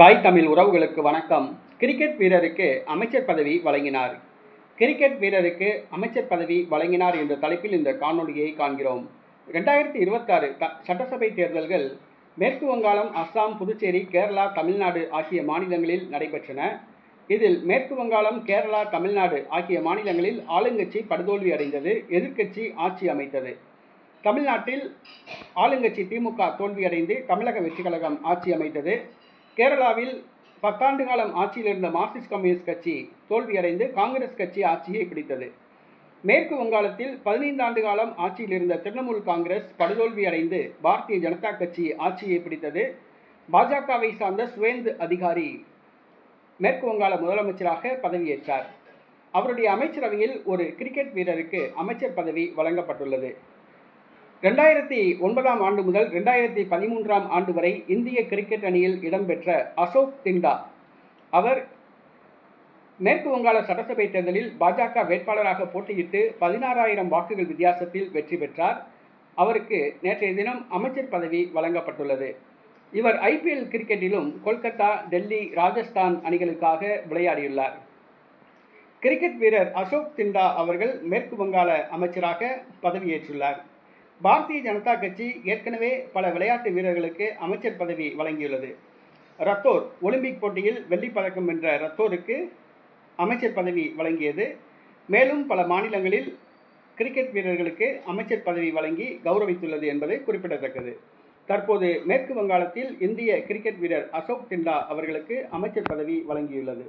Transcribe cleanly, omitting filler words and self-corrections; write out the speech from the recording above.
தாய் தமிழ் உறவுகளுக்கு வணக்கம். கிரிக்கெட் வீரருக்கு அமைச்சர் பதவி வழங்கினார். கிரிக்கெட் வீரருக்கு அமைச்சர் பதவி வழங்கினார் என்ற தலைப்பில் இந்த காணொலியை காண்கிறோம். 2026 சட்டசபை தேர்தல்கள் மேற்கு வங்காளம், அஸ்ஸாம், புதுச்சேரி, கேரளா, தமிழ்நாடு ஆகிய மாநிலங்களில் நடைபெற்றன. இதில் மேற்கு வங்காளம், கேரளா, தமிழ்நாடு ஆகிய மாநிலங்களில் ஆளுங்கட்சி படுதோல்வி அடைந்தது. எதிர்க்கட்சி ஆட்சி அமைத்தது. தமிழ்நாட்டில் ஆளுங்கட்சி திமுக தோல்வியடைந்து தமிழக வெற்றி கழகம் ஆட்சி அமைத்தது. கேரளாவில் 10 ஆண்டு காலம் ஆட்சியில் இருந்த மார்க்சிஸ்ட் கம்யூனிஸ்ட் கட்சி தோல்வியடைந்து காங்கிரஸ் கட்சி ஆட்சியை பிடித்தது. மேற்கு வங்காளத்தில் 15 ஆண்டு காலம் ஆட்சியில் இருந்த திரிணாமுல் காங்கிரஸ் படுதோல்வி அடைந்து பாரதிய ஜனதா கட்சி ஆட்சியை பிடித்தது. பாஜகவை சார்ந்த சுவேந்து அதிகாரி மேற்கு வங்காள முதலமைச்சராக பதவியேற்றார். அவருடைய அமைச்சரவையில் ஒரு கிரிக்கெட் வீரருக்கு அமைச்சர் பதவி வழங்கப்பட்டுள்ளது. 2009ஆம் ஆண்டு முதல் 2013ஆம் ஆண்டு வரை இந்திய கிரிக்கெட் அணியில் இடம்பெற்ற அசோக் திண்டா அவர் மேற்கு வங்காள சட்டசபை தேர்தலில் பாஜக வேட்பாளராக போட்டியிட்டு 16,000 வாக்குகள் வித்தியாசத்தில் வெற்றி பெற்றார். அவருக்கு நேற்றைய தினம் அமைச்சர் பதவி வழங்கப்பட்டுள்ளது. இவர் IPL கிரிக்கெட்டிலும் கொல்கத்தா, டெல்லி, ராஜஸ்தான் அணிகளுக்காக விளையாடியுள்ளார். கிரிக்கெட் வீரர் அசோக் திண்டா அவர்கள் மேற்கு வங்காள அமைச்சராக பதவியேற்றுள்ளார். பாரதிய ஜனதா கட்சி ஏற்கனவே பல விளையாட்டு வீரர்களுக்கு அமைச்சர் பதவி வழங்கியுள்ளது. ரத்தோர் ஒலிம்பிக் போட்டியில் வெள்ளிப் பதக்கம் வென்ற ரத்தோருக்கு அமைச்சர் பதவி வழங்கியது. மேலும் பல மாநிலங்களில் கிரிக்கெட் வீரர்களுக்கு அமைச்சர் பதவி வழங்கி கௌரவித்துள்ளது என்பது குறிப்பிடத்தக்கது. தற்போது மேற்கு வங்காளத்தில் இந்திய கிரிக்கெட் வீரர் அசோக் திண்டா அவர்களுக்கு அமைச்சர் பதவி வழங்கியுள்ளது.